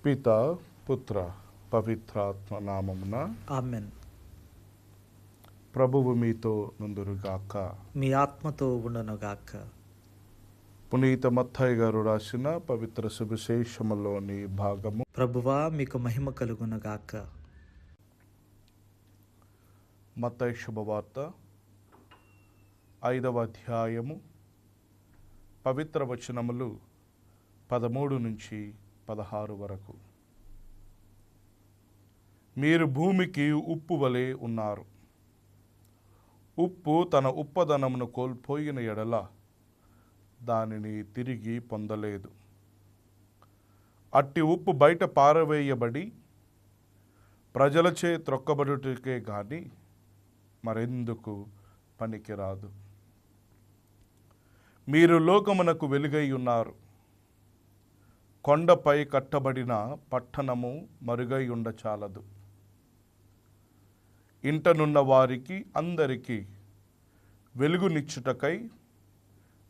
పిత పుత్ర పవిత్రాత్మ నామమున ఆమెన్. ప్రభువు మీతో నుందురుగాక. మీ ఆత్మతో ఉండునుగాక. పునీత మత్తయి గారు రాసిన పవిత్ర సువిశేషములోని భాగము. ప్రభువా మీకు మహిమ కలుగునుగాక. మత్తయి శుభవార్త 5వ అధ్యాయము పవిత్ర వచనములు 13 నుంచి 16 వరకు. మీరు భూమికి ఉప్పు వలె ఉన్నారు. ఉప్పు తన ఉప్పదనమును కోల్పోయిన ఎడల దానిని తిరిగి పొందలేదు. అట్టి ఉప్పు బయట పారవేయబడి ప్రజలచే త్రొక్కబడుటకే గాని మరెందుకు పనికిరాదు. మీరు లోకమునకు వెలుగై ఉన్నారు. కొండపై కట్టబడిన పట్టణము మరుగై ఉండచాలదు. ఇంటనున్న వారికి అందరికీ వెలుగునిచ్చుటకై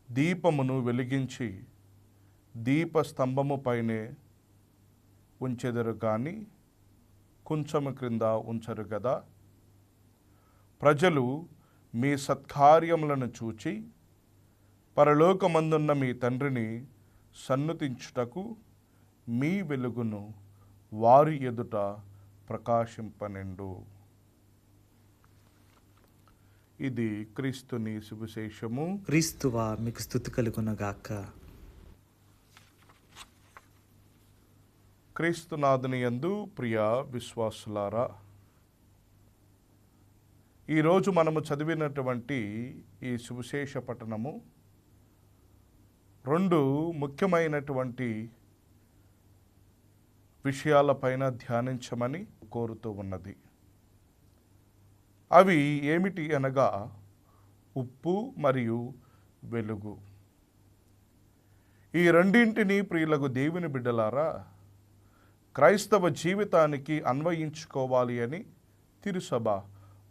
దీపమును వెలిగించి దీపస్తంభము పైనే ఉంచెదరు కానీ కుంచము క్రింద ఉంచరు గదా. ప్రజలు మీ సత్కార్యములను చూచి పరలోకమందున్న మీ తండ్రిని సన్నుతించుటకు మీ వెలుగును వారి ఎదుట ప్రకాశింపనిండు. ఇది క్రీస్తుని సువిశేషము. క్రీస్తువా మీకు స్తుతి కలుగునుగాక. క్రీస్తునాథుని యందు ప్రియ విశ్వాసులారా, ఈరోజు మనము చదివినటువంటి ఈ సువిశేష పఠనము 2 ముఖ్యమైనటువంటి విషయాలపైన ధ్యానించమని కోరుతూ ఉన్నది. అవి ఏమిటి అనగా ఉప్పు మరియు వెలుగు. ఈ రెండింటినీ ప్రియులకు దేవుని బిడ్డలారా క్రైస్తవ జీవితానికి అన్వయించుకోవాలి అని తిరుసభ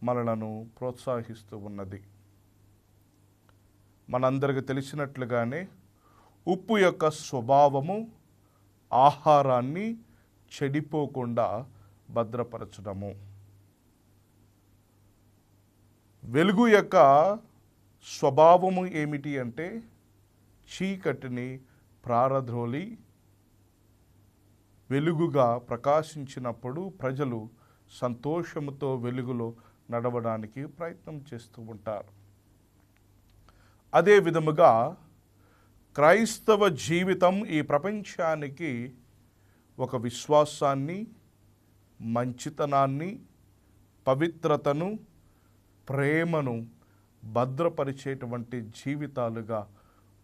మనలను ప్రోత్సహిస్తూ ఉన్నది. మనందరికి తెలిసినట్లుగానే ఉప్పు యొక్క స్వభావము ఆహారాన్ని చెడిపోకుండా భద్రపరచడము. వెలుగు యొక్క స్వభావము ఏమిటి అంటే చీకటిని ప్రారద్రోలి వెలుగుగా ప్రకాశించినప్పుడు ప్రజలు సంతోషముతో వెలుగులో నడవడానికి ప్రయత్నం చేస్తూ ఉంటారు. అదే విధముగా క్రైస్తవ జీవితం ఈ ప్రపంచానికి ఒక విశ్వాసాన్ని, మంచితనాన్ని, పవిత్రతను, ప్రేమను భద్రపరిచేటువంటి జీవితాలుగా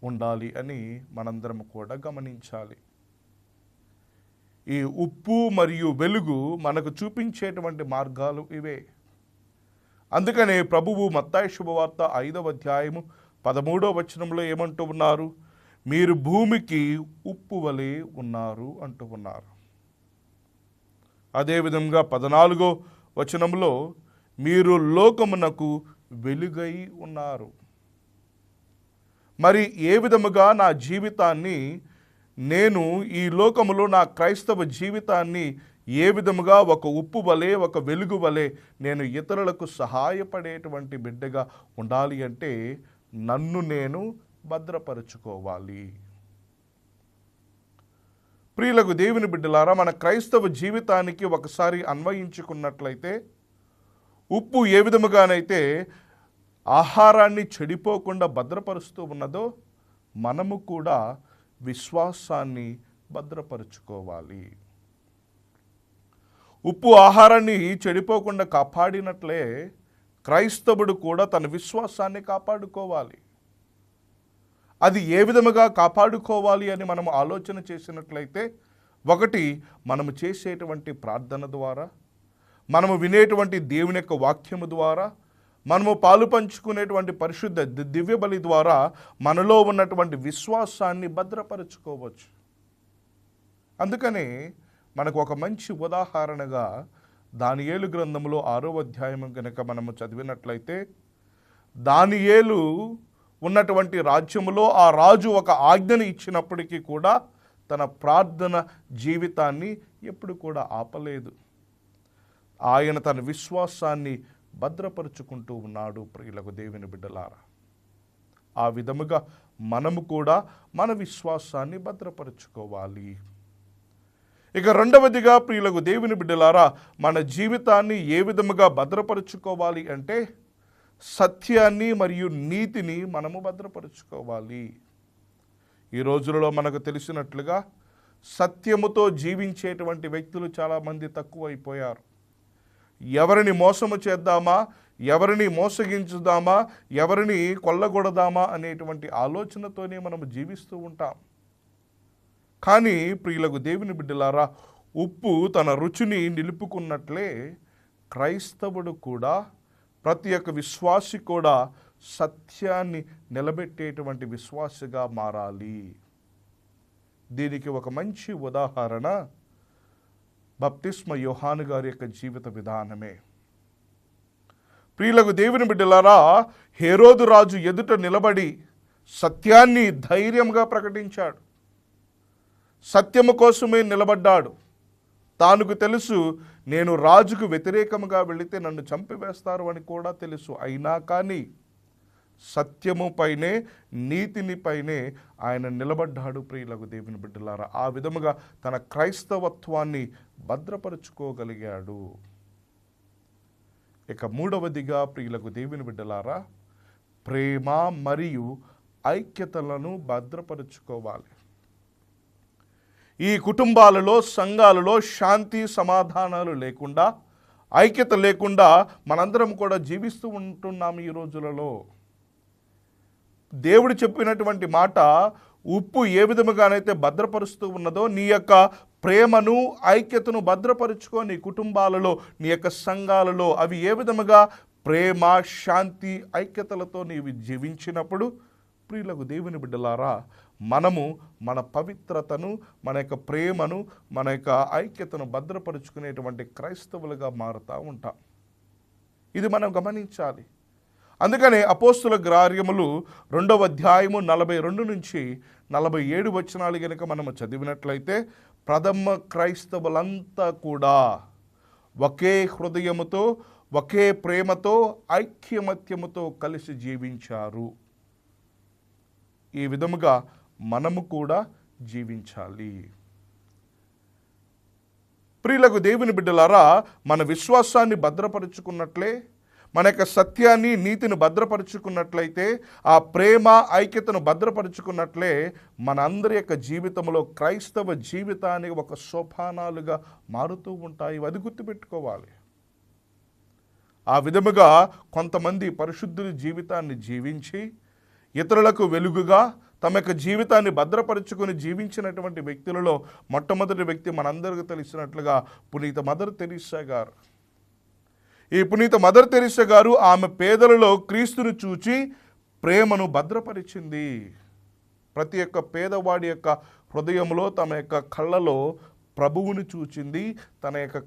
ఉండాలి అని మనందరం కూడా గమనించాలి. ఈ ఉప్పు మరియు వెలుగు మనకు చూపించేటువంటి మార్గాలు ఇవే. అందుకనే ప్రభువు మత్తయి శుభవార్త 5వ అధ్యాయము 13వ వచనంలో ఏమంటూ ఉన్నారు? మీరు భూమికి ఉప్పు వలె ఉన్నారు అంటూ ఉన్నారు. అదేవిధంగా 14వ వచనంలో మీరు లోకమునకు వెలుగై ఉన్నారు. మరి ఏ విధముగా నా జీవితాన్ని నేను ఈ లోకములో నా క్రైస్తవ జీవితాన్ని ఏ విధముగా ఒక ఉప్పు వలె, ఒక వెలుగు వలె నేను ఇతరులకు సహాయపడేటువంటి బిడ్డగా ఉండాలి అంటే నన్ను నేను భద్రపరచుకోవాలి. ప్రియులకు దేవుని బిడ్డలారా, మన క్రైస్తవ జీవితానికి ఒకసారి అన్వయించుకున్నట్లయితే ఉప్పు ఏ విధముగానైతే ఆహారాన్ని చెడిపోకుండా భద్రపరుస్తూ ఉన్నదో మనము కూడా విశ్వాసాన్ని భద్రపరుచుకోవాలి. ఉప్పు ఆహారాన్ని చెడిపోకుండా కాపాడినట్లే క్రైస్తవుడు కూడా తన విశ్వాసాన్ని కాపాడుకోవాలి. అది ఏ విధముగా కాపాడుకోవాలి అని మనం ఆలోచన చేసినట్లయితే, ఒకటి, మనము చేసేటువంటి ప్రార్థన ద్వారా, మనము వినేటువంటి దేవుని యొక్క వాక్యము ద్వారా, మనము పాలు పంచుకునేటువంటి పరిశుద్ధ దివ్య బలి ద్వారా మనలో ఉన్నటువంటి విశ్వాసాన్ని భద్రపరచుకోవచ్చు. అందుకని మనకు ఒక మంచి ఉదాహరణగా దానియేలు గ్రంథంలో 6వ అధ్యాయం కనుక మనము చదివినట్లయితే, దానియేలు ఉన్నటువంటి రాజ్యములో ఆ రాజు ఒక ఆజ్ఞని ఇచ్చినప్పటికీ కూడా తన ప్రార్థన జీవితాన్ని ఎప్పుడు కూడా ఆపలేదు. ఆయన తన విశ్వాసాన్ని భద్రపరుచుకుంటూ ఉన్నాడు. ప్రియులకు దేవుని బిడ్డలారా, ఆ విధముగా మనము కూడా మన విశ్వాసాన్ని భద్రపరుచుకోవాలి. ఇక రెండవదిగా ప్రియులకు దేవుని బిడ్డలారా, మన జీవితాన్ని ఏ విధముగా భద్రపరుచుకోవాలి అంటే సత్యాన్ని మరియు నీతిని మనము భద్రపరుచుకోవాలి. ఈ రోజులలో మనకు తెలిసినట్లుగా సత్యముతో జీవించేటువంటి వ్యక్తులు చాలామంది తక్కువైపోయారు. ఎవరిని మోసము చేద్దామా, ఎవరిని మోసగించుదామా, ఎవరిని కొల్లగొడదామా అనేటువంటి ఆలోచనతోనే మనము జీవిస్తూ ఉంటాం. కానీ ప్రియులకు దేవుని బిడ్డలారా, ఉప్పు తన రుచిని నిలుపుకున్నట్లే క్రైస్తవుడు కూడా, ప్రతి ఒక్క విశ్వాసి కూడా సత్యాన్ని నిలబెట్టేటువంటి విశ్వాసిగా మారాలి. దీనికి ఒక మంచి ఉదాహరణ బప్తిస్మ యోహాను గారి యొక్క జీవిత విధానమే. ప్రియులకు దేవుని బిడ్డలారా, హేరోదు రాజు ఎదుట నిలబడి సత్యాన్ని ధైర్యంగా ప్రకటించాడు. సత్యము కోసమే నిలబడ్డాడు. తానుకు తెలుసు, నేను రాజుకు వ్యతిరేకంగా వెళితే నన్ను చంపివేస్తారు అని కూడా తెలుసు. అయినా కానీ సత్యము పైనే, నీతిని పైనే ఆయన నిలబడ్డాడు. ప్రియులకు దేవుని బిడ్డలారా, ఆ విధముగా తన క్రైస్తవత్వాన్ని భద్రపరుచుకోగలిగాడు. ఇక మూడవదిగా ప్రియులకు దేవుని బిడ్డలారా, ప్రేమ మరియు ఐక్యతలను భద్రపరుచుకోవాలి. ఈ కుటుంబాలలో, సంఘాలలో శాంతి సమాధానాలు లేకుండా, ఐక్యత లేకుండా మనందరం కూడా జీవిస్తూ ఉంటున్నాము ఈ రోజులలో. దేవుడు చెప్పినటువంటి మాట, ఉప్పు ఏ విధముగానైతే భద్రపరుస్తూ ఉన్నదో, నీ యొక్క ప్రేమను, ఐక్యతను భద్రపరుచుకో నీ కుటుంబాలలో, నీ యొక్క సంఘాలలో. అవి ఏ విధముగా? ప్రేమ, శాంతి, ఐక్యతలతో నీవు జీవించినప్పుడు ప్రియులకు దేవుని బిడ్డలారా, మనము మన పవిత్రతను, మన యొక్క ప్రేమను, మన యొక్క ఐక్యతను భద్రపరుచుకునేటువంటి క్రైస్తవులుగా మారుతూ ఉంటాం. ఇది మనం గమనించాలి. అందుకనే అపోస్తుల కార్యములు 2వ అధ్యాయము 42 నుంచి 47 వచనాలు కనుక మనము చదివినట్లయితే, ప్రథమ క్రైస్తవులంతా కూడా ఒకే హృదయముతో, ఒకే ప్రేమతో, ఐక్యమత్యముతో కలిసి జీవించారు. ఈ విధముగా మనము కూడా జీవించాలి. ప్రియులకు దేవుని బిడ్డలారా, మన విశ్వాసాన్ని భద్రపరుచుకున్నట్లే, మన యొక్క సత్యాన్ని, నీతిని భద్రపరుచుకున్నట్లయితే, ఆ ప్రేమ, ఐక్యతను భద్రపరుచుకున్నట్లే మన అందరి యొక్క జీవితంలో క్రైస్తవ జీవితానికి ఒక సోపానాలుగా మారుతూ ఉంటాయి. అది గుర్తుపెట్టుకోవాలి. ఆ విధముగా కొంతమంది పరిశుద్ధుల జీవితాన్ని జీవించి ఇతరులకు వెలుగుగా తమ యొక్క జీవితాన్ని భద్రపరుచుకొని జీవించినటువంటి వ్యక్తులలో మొట్టమొదటి వ్యక్తి మనందరికీ తెలిసినట్లుగా పునీత మదర్ తెరీసా గారు. ఈ పునీత మదర్ తెరీసా గారు ఆమె పేదలలో క్రీస్తును చూచి ప్రేమను భద్రపరిచింది. ప్రతి ఒక్క పేదవాడి యొక్క హృదయంలో, తమ యొక్క కళ్ళలో ప్రభువుని చూచింది. తన యొక్క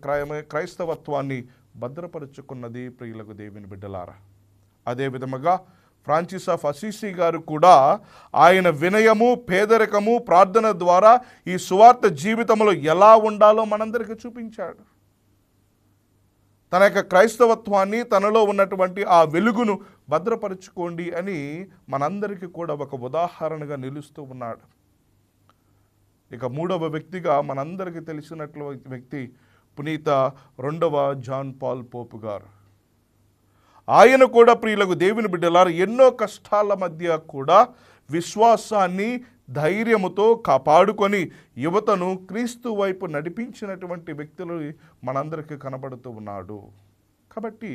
క్రైస్తవత్వాన్ని భద్రపరుచుకున్నది. ప్రియులకు దేవుని బిడ్డలారా, అదే విధముగా ఫ్రాన్సిస్ ఆఫ్ అసిసి గారు కూడా ఆయన వినయము, పేదరికము, ప్రార్థన ద్వారా ఈ సువార్త జీవితంలో ఎలా ఉండాలో మనందరికీ చూపించాడు. తన యొక్క క్రైస్తవత్వాన్ని, తనలో ఉన్నటువంటి ఆ వెలుగును భద్రపరుచుకోండి అని మనందరికీ కూడా ఒక ఉదాహరణగా నిలుస్తూ ఉన్నాడు. ఇక మూడవ వ్యక్తిగా మనందరికీ తెలిసినట్లు వ్యక్తి పునీత 2వ జాన్ పాల్ పోపు గారు. ఆయన కూడా ప్రియులకు దేవుని బిడ్డలారు ఎన్నో కష్టాల మధ్య కూడా విశ్వాసాన్ని, ధైర్యముతో కాపాడుకొని యువతను క్రీస్తు వైపు నడిపించినటువంటి వ్యక్తులు మనందరికీ కనబడుతూ ఉన్నాడు. కాబట్టి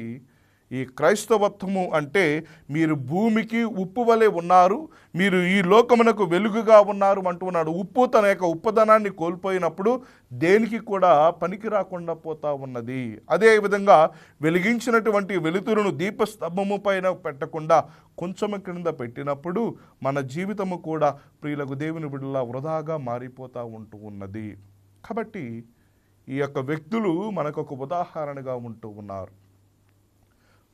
ఈ క్రైస్తవత్వము అంటే మీరు భూమికి ఉప్పు వలె ఉన్నారు, మీరు ఈ లోకమునకు వెలుగుగా ఉన్నారు అంటున్నాడు. ఉప్పు తన యొక్క ఉప్పదనాన్ని కోల్పోయినప్పుడు దేనికి కూడా పనికి రాకుండా పోతా ఉన్నది. అదేవిధంగా వెలిగించినటువంటి వెలుతురును దీపస్తంభము పైన పెట్టకుండా కొంచెం క్రింద పెట్టినప్పుడు మన జీవితము కూడా ప్రియులకు దేవుని బిడ్డలా వృధాగా మారిపోతూ ఉంటూ ఉన్నది. కాబట్టి ఈ యొక్క వ్యక్తులు మనకు ఒక ఉదాహరణగా ఉంటూ ఉన్నారు.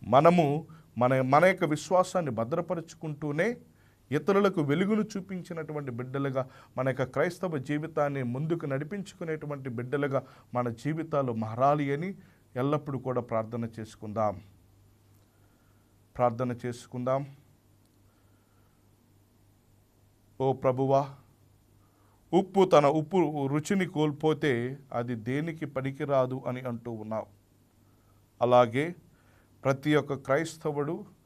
మనము మన యొక్క విశ్వాసాన్ని భద్రపరుచుకుంటూనే ఇతరులకు వెలుగును చూపించినటువంటి బిడ్డలుగా మన యొక్క క్రైస్తవ జీవితాన్ని ముందుకు నడిపించుకునేటువంటి బిడ్డలుగా మన జీవితాలు మారాలి అని ఎల్లప్పుడూ కూడా ప్రార్థన చేసుకుందాం. ఓ ప్రభువా, ఉప్పు తన ఉప్పు రుచిని కోల్పోతే అది దేనికి పనికిరాదు అని అంటూ ఉన్నావు. అలాగే ప్రతి ఒక్క క్రైస్తవుడు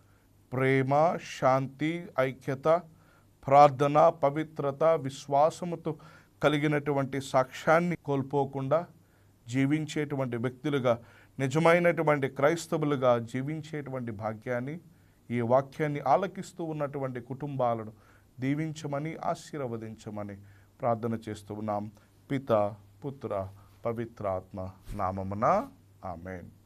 ప్రేమ, శాంతి, ఐక్యత, ప్రార్థన, పవిత్రత, విశ్వాసముతో కలిగినటువంటి సాక్ష్యాన్ని కోల్పోకుండా జీవించేటువంటి వ్యక్తులుగా, నిజమైనటువంటి క్రైస్తవులుగా జీవించేటువంటి భాగ్యాన్ని, ఈ వాక్యాన్ని ఆలకిస్తూ ఉన్నటువంటి కుటుంబాలను దీవించమని, ఆశీర్వదించమని ప్రార్థన చేస్తూ ఉన్నాం. పిత, పుత్ర, పవిత్రాత్మ నామమున ఆమేన్.